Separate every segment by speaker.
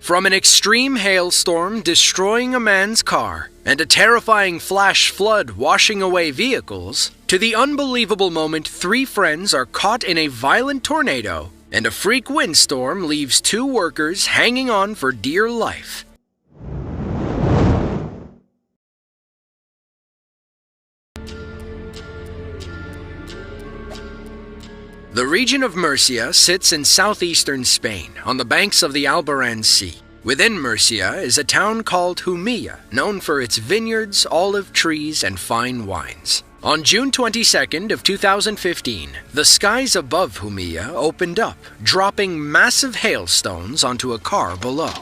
Speaker 1: From an extreme hailstorm destroying a man's car and a terrifying flash flood washing away vehicles, to the unbelievable moment 3 friends are caught in a violent tornado and a freak windstorm leaves 2 workers hanging on for dear life. The region of Murcia sits in southeastern Spain, on the banks of the Albarán Sea. Within Murcia is a town called Jumilla, known for its vineyards, olive trees, and fine wines. On June 22nd of 2015, the skies above Jumilla opened up, dropping massive hailstones onto a car below.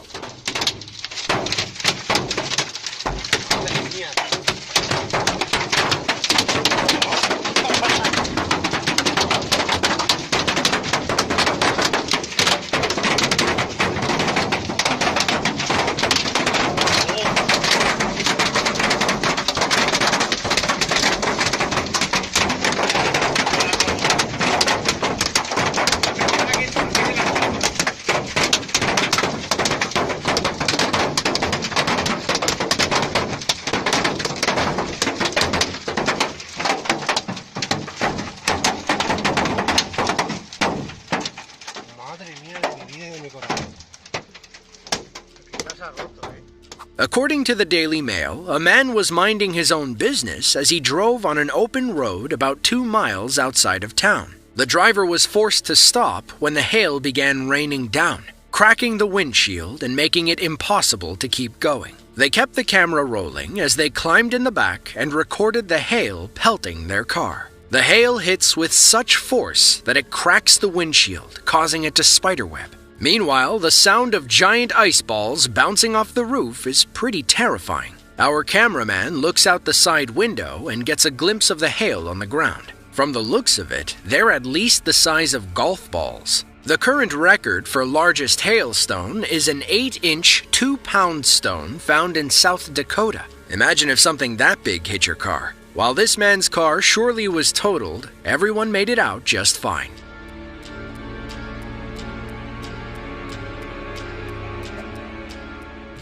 Speaker 1: According to the Daily Mail, a man was minding his own business as he drove on an open road about 2 miles outside of town. The driver was forced to stop when the hail began raining down, cracking the windshield and making it impossible to keep going. They kept the camera rolling as they climbed in the back and recorded the hail pelting their car. The hail hits with such force that it cracks the windshield, causing it to spiderweb. Meanwhile, the sound of giant ice balls bouncing off the roof is pretty terrifying. Our cameraman looks out the side window and gets a glimpse of the hail on the ground. From the looks of it, they're at least the size of golf balls. The current record for largest hailstone is an 8-inch, 2-pound stone found in South Dakota. Imagine if something that big hit your car. While this man's car surely was totaled, everyone made it out just fine.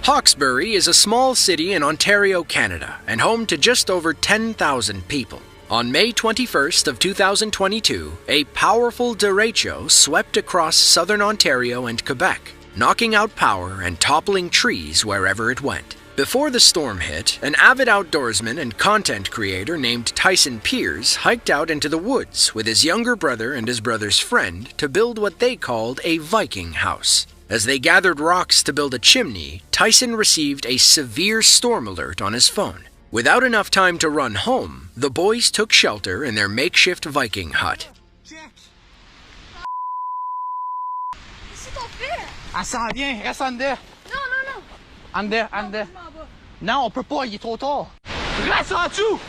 Speaker 1: Hawkesbury is a small city in Ontario, Canada, and home to just over 10,000 people. On May 21st of 2022, a powerful derecho swept across southern Ontario and Quebec, knocking out power and toppling trees wherever it went. Before the storm hit, an avid outdoorsman and content creator named Tyson Piers hiked out into the woods with his younger brother and his brother's friend to build what they called a Viking house. As they gathered rocks to build a chimney, Tyson received a severe storm alert on his phone. Without enough time to run home, the boys took shelter in their makeshift Viking hut.
Speaker 2: Elle s'en vient, reste en dedans.
Speaker 3: Non.
Speaker 2: En dedans. Non, on peut pas, il est trop tard. Reste en dessous!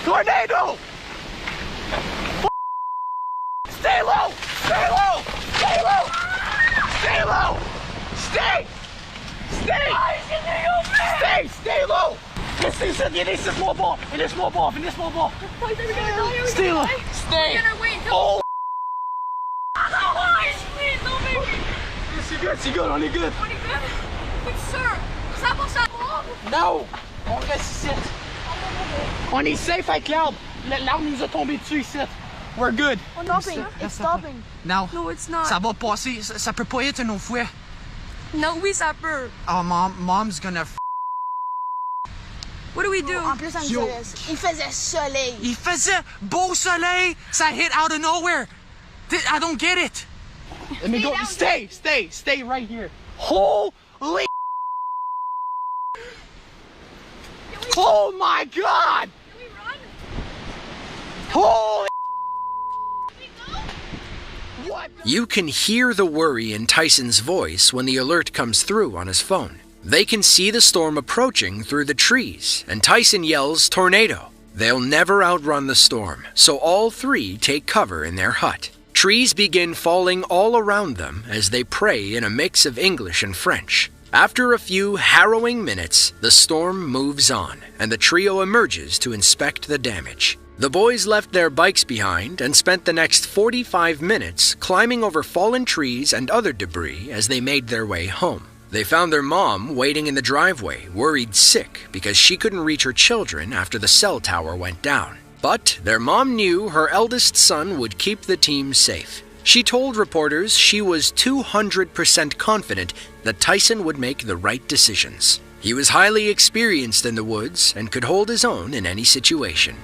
Speaker 2: Tornado! Stay low! Stay low! Stay low! Stay low! Stay! Stay! Stay! Stay low! Stay, laisse moi pas! Laisse-moi pas! Laisse-moi pas! Stay low! Stay! Oh! C'est good, on est good!
Speaker 3: On est good? It's sûr! 100%
Speaker 2: Non! On reste ici! On est safe avec l'arbre! L'arbre nous a tombé dessus ici! We're good!
Speaker 3: Oh, stopping! It's stopping!
Speaker 2: No.
Speaker 3: No, it's not!
Speaker 2: Ça va passer! Ça peut pas être une autre fois!
Speaker 3: Non, oui, ça peut!
Speaker 2: Oh, mom's gonna
Speaker 3: What do we do?
Speaker 4: En plus, il faisait soleil.
Speaker 2: Il faisait beau soleil! Ça hit out of nowhere! I don't get it! Let me go. Stay right here. Holy! Oh my God!
Speaker 3: Can we run?
Speaker 2: Holy! What?
Speaker 1: You can hear the worry in Tyson's voice when the alert comes through on his phone. They can see the storm approaching through the trees, and Tyson yells, "Tornado!" They'll never outrun the storm, so all 3 take cover in their hut. Trees begin falling all around them as they pray in a mix of English and French. After a few harrowing minutes, the storm moves on, and the trio emerges to inspect the damage. The boys left their bikes behind and spent the next 45 minutes climbing over fallen trees and other debris as they made their way home. They found their mom waiting in the driveway, worried sick because she couldn't reach her children after the cell tower went down. But their mom knew her eldest son would keep the team safe. She told reporters she was 200% confident that Tyson would make the right decisions. He was highly experienced in the woods and could hold his own in any situation.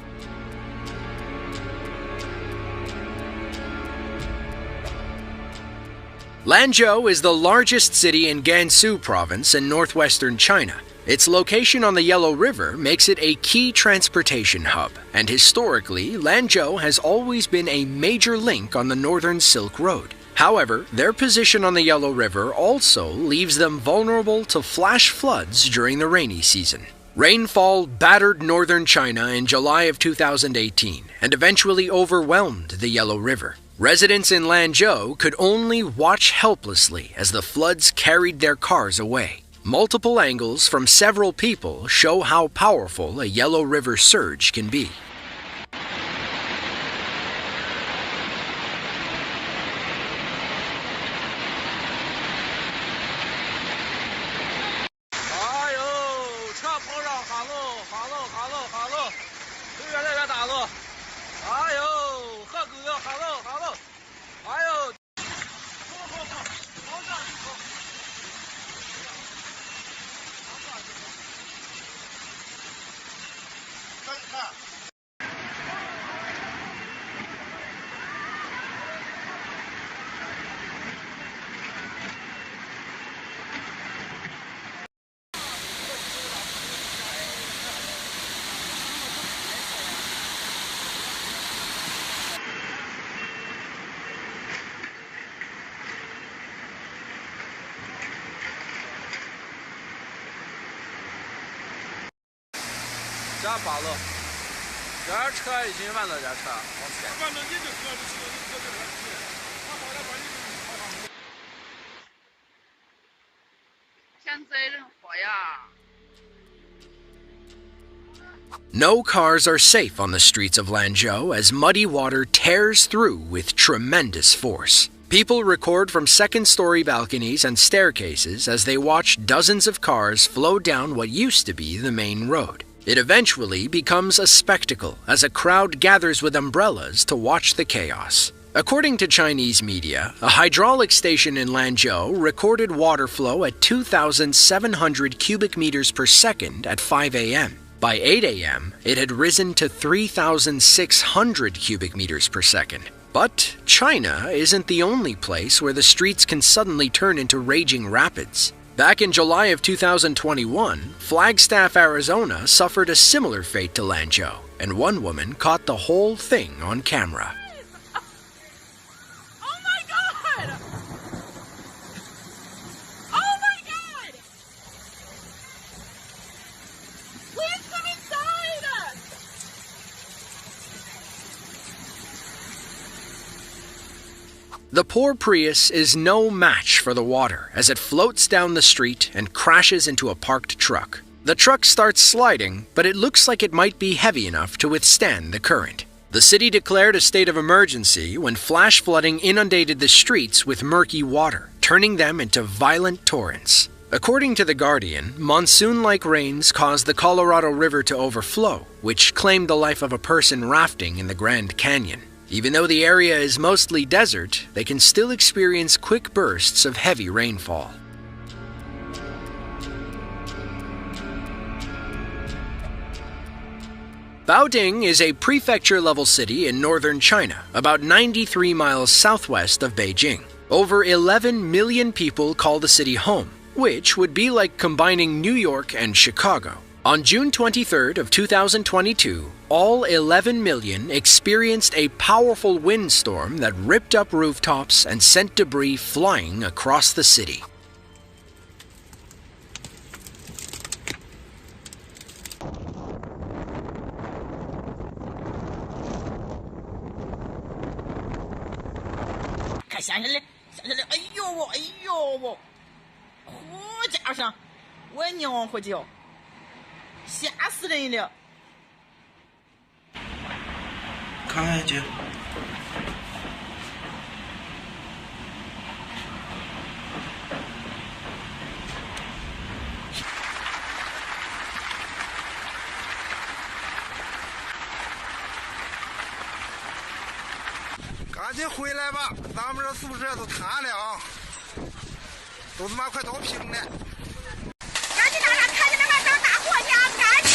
Speaker 1: Lanzhou is the largest city in Gansu province in northwestern China. Its location on the Yellow River makes it a key transportation hub, and historically, Lanzhou has always been a major link on the Northern Silk Road. However, their position on the Yellow River also leaves them vulnerable to flash floods during the rainy season. Rainfall battered northern China in July of 2018 and eventually overwhelmed the Yellow River. Residents in Lanzhou could only watch helplessly as the floods carried their cars away. Multiple angles from several people show how powerful a Yellow River surge can be. No cars are safe on the streets of Lanzhou as muddy water tears through with tremendous force. People record from second-story balconies and staircases as they watch dozens of cars flow down what used to be the main road. It eventually becomes a spectacle as a crowd gathers with umbrellas to watch the chaos. According to Chinese media, a hydraulic station in Lanzhou recorded water flow at 2,700 cubic meters per second at 5 a.m. By 8 a.m., it had risen to 3,600 cubic meters per second. But China isn't the only place where the streets can suddenly turn into raging rapids. Back in July of 2021, Flagstaff, Arizona suffered a similar fate to Lanzhou, and one woman caught the whole thing on camera.
Speaker 3: Oh my God! Oh my God! Please come inside!
Speaker 1: The poor Prius is no match for the water as it floats down the street and crashes into a parked truck. The truck starts sliding, but it looks like it might be heavy enough to withstand the current. The city declared a state of emergency when flash flooding inundated the streets with murky water, turning them into violent torrents. According to The Guardian, monsoon-like rains caused the Colorado River to overflow, which claimed the life of a person rafting in the Grand Canyon. Even though the area is mostly desert, they can still experience quick bursts of heavy rainfall. Baoding is a prefecture-level city in northern China, about 93 miles southwest of Beijing. Over 11 million people call the city home, which would be like combining New York and Chicago. On June 23rd of 2022, all 11 million experienced a powerful windstorm that ripped up rooftops and sent debris flying across the city.
Speaker 5: 紧回来吧，咱们这宿舍都塌了啊，都他妈快都平了。
Speaker 3: 赶紧让他看见那外边大火呢，赶紧！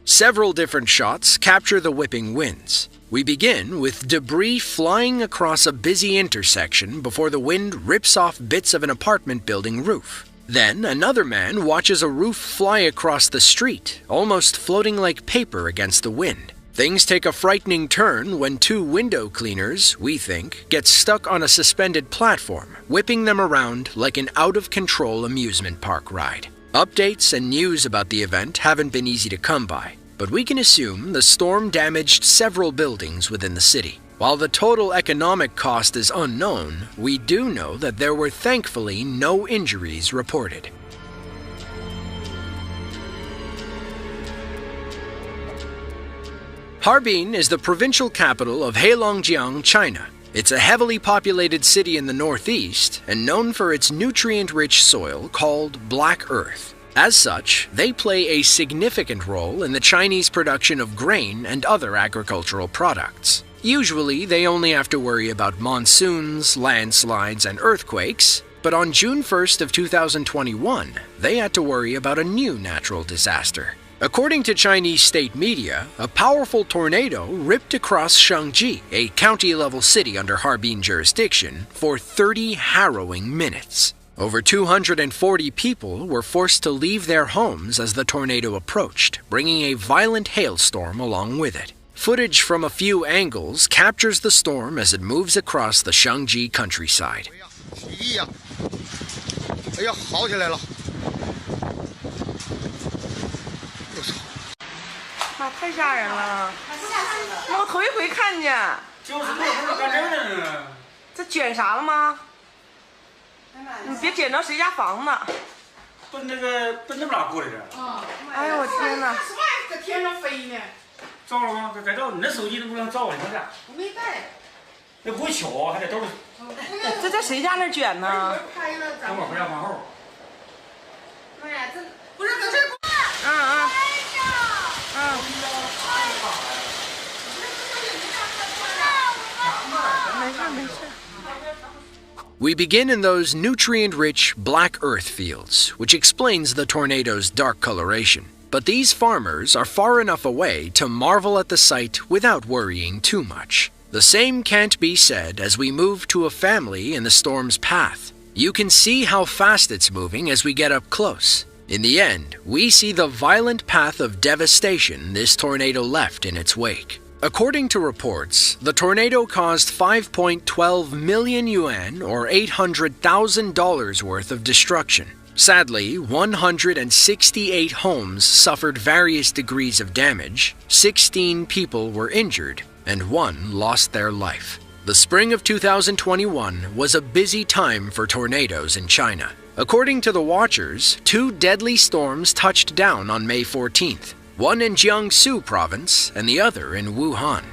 Speaker 1: Several different shots capture the whipping winds. We begin with debris flying across a busy intersection before the wind rips off bits of an apartment building roof. Then another man watches a roof fly across the street, almost floating like paper against the wind. Things take a frightening turn when two window cleaners, we think, get stuck on a suspended platform, whipping them around like an out-of-control amusement park ride. Updates and news about the event haven't been easy to come by, but we can assume the storm damaged several buildings within the city. While the total economic cost is unknown, we do know that there were thankfully no injuries reported. Harbin is the provincial capital of Heilongjiang, China. It's a heavily populated city in the northeast and known for its nutrient-rich soil called Black Earth. As such, they play a significant role in the Chinese production of grain and other agricultural products. Usually, they only have to worry about monsoons, landslides, and earthquakes, but on June 1st of 2021, they had to worry about a new natural disaster. According to Chinese state media, a powerful tornado ripped across Shangji, a county-level city under Harbin jurisdiction, for 30 harrowing minutes. Over 240 people were forced to leave their homes as the tornado approached, bringing a violent hailstorm along with it. Footage from a few angles captures the storm as it moves across the Shangji countryside.
Speaker 5: 哎呀，好起来了！
Speaker 6: 妈，太吓人了！我头一回看见。
Speaker 7: 就是我干这个呢。
Speaker 6: 这卷啥了吗？你别卷着谁家房子。
Speaker 7: 奔那边过来的。
Speaker 6: 哎呦我天哪！
Speaker 8: 在天上飞呢。
Speaker 7: 照了吗？该照。你那手机都不让照了，你看这。
Speaker 8: 我没带。
Speaker 7: 那不会巧，还得兜里。
Speaker 6: 这在谁家那卷呢？
Speaker 7: 等会儿回家房后。
Speaker 8: 妈呀，这不是搁这儿。
Speaker 1: We begin in those nutrient-rich black earth fields, which explains the tornado's dark coloration. But these farmers are far enough away to marvel at the sight without worrying too much. The same can't be said as we move to a family in the storm's path. You can see how fast it's moving as we get up close. In the end, we see the violent path of devastation this tornado left in its wake. According to reports, the tornado caused 5.12 million yuan or $800,000 worth of destruction. Sadly, 168 homes suffered various degrees of damage, 16 people were injured, and 1 lost their life. The spring of 2021 was a busy time for tornadoes in China. According to the watchers, 2 deadly storms touched down on May 14th. One in Jiangsu province and the other in Wuhan.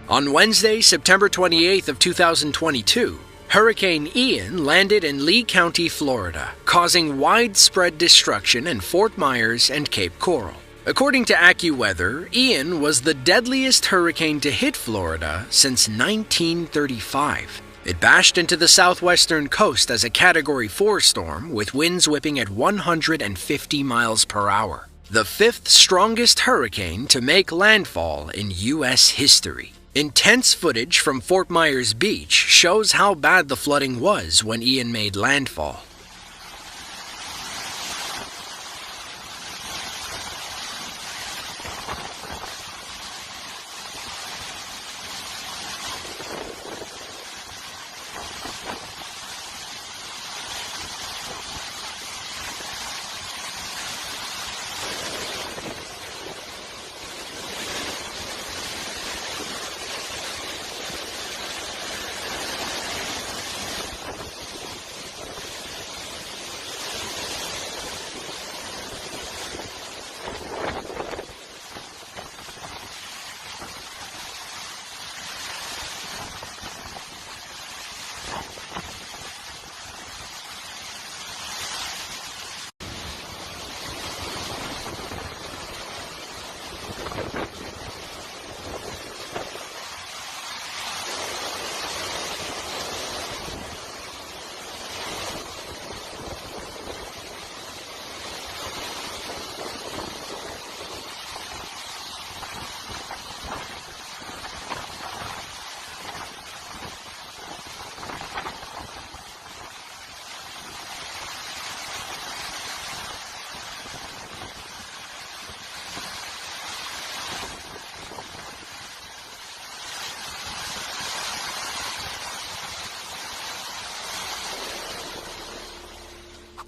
Speaker 1: On Wednesday, September 28th of 2022, Hurricane Ian landed in Lee County, Florida, causing widespread destruction in Fort Myers and Cape Coral. According to AccuWeather, Ian was the deadliest hurricane to hit Florida since 1935. It bashed into the southwestern coast as a Category 4 storm with winds whipping at 150 miles per hour. The 5th strongest hurricane to make landfall in U.S. history. Intense footage from Fort Myers Beach shows how bad the flooding was when Ian made landfall.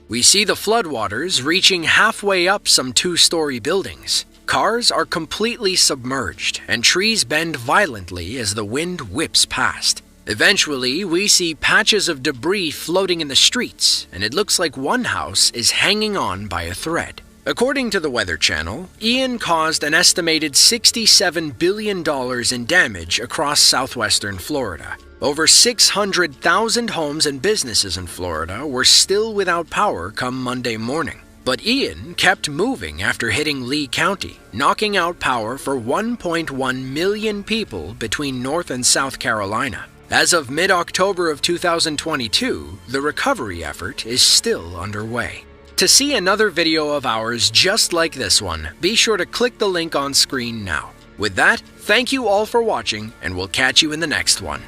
Speaker 1: We see the floodwaters reaching halfway up some two-story buildings. Cars are completely submerged, and trees bend violently as the wind whips past. Eventually, we see patches of debris floating in the streets, and it looks like one house is hanging on by a thread. According to the Weather Channel, Ian caused an estimated $67 billion in damage across southwestern Florida. Over 600,000 homes and businesses in Florida were still without power come Monday morning. But Ian kept moving after hitting Lee County, knocking out power for 1.1 million people between North and South Carolina. As of mid-October of 2022, the recovery effort is still underway. To see another video of ours just like this one, be sure to click the link on screen now. With that, thank you all for watching, and we'll catch you in the next one.